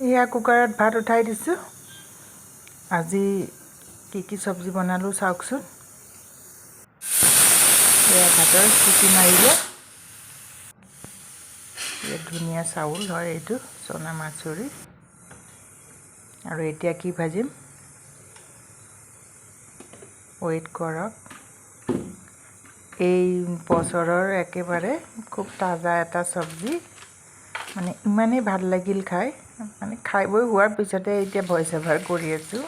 এয়া কুকাৰত ভাত উঠাই দিছোঁ আজি কি চব্জি বনালোঁ চাওকচোন এয়া ভাতৰ চিটি মাৰিলে ধুনীয়া চাউল হয় এইটো সোনা মাছুৰি আৰু এতিয়া কি ভাজিম ওয়েট কৰক এই বছৰৰ একেবাৰে খুব তাজা এটা চব্জি মানে ইমানেই ভাল লাগিল খাই মানে খাই বৈ হোৱাৰ পিছতে এতিয়া ভইচ ওভাৰ কৰি আছোঁ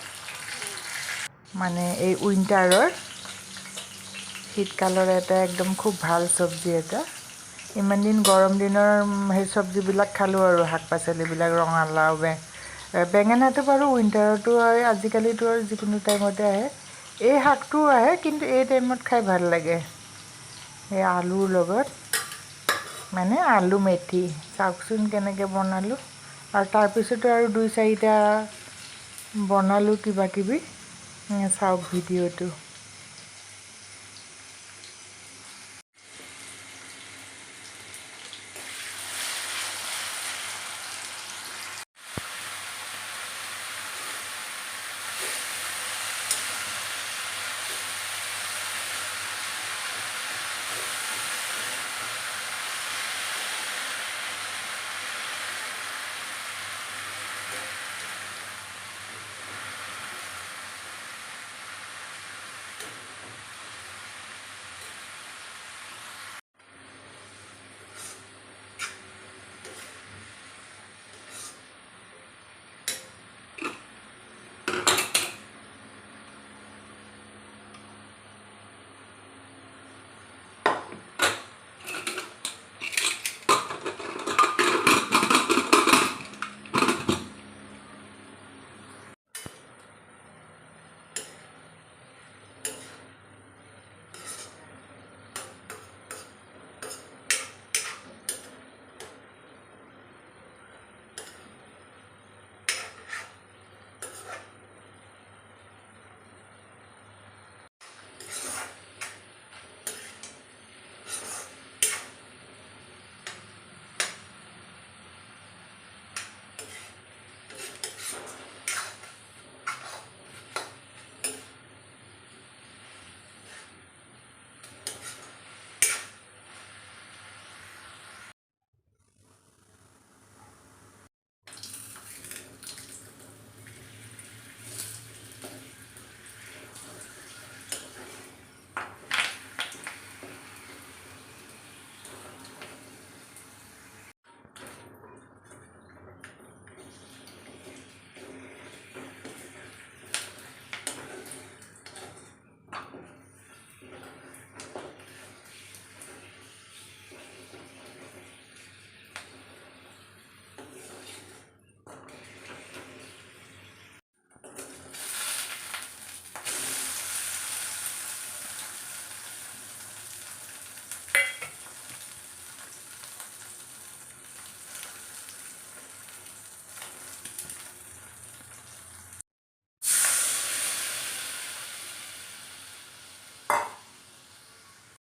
মানে এই উইন্টাৰৰ শীতকালৰ এটা একদম খুব ভাল চব্জি এটা ইমান দিন গৰম দিনৰ সেই চব্জিবিলাক খালোঁ আৰু শাক পাচলিবিলাক ৰঙালাও বেঙেনাটো বাৰু উইন্টাৰতো হয় আজিকালিতো আৰু যিকোনো টাইমতে আহে এই শাকটো আহে কিন্তু এই টাইমত খাই ভাল লাগে এই আলুৰ লগত মানে আলু মেথি চাওকচোন কেনেকৈ বনালোঁ আৰু তাৰপিছতো আৰু 2-4টা বনালোঁ কিবা কিবি চাওক ভিডিঅ'টো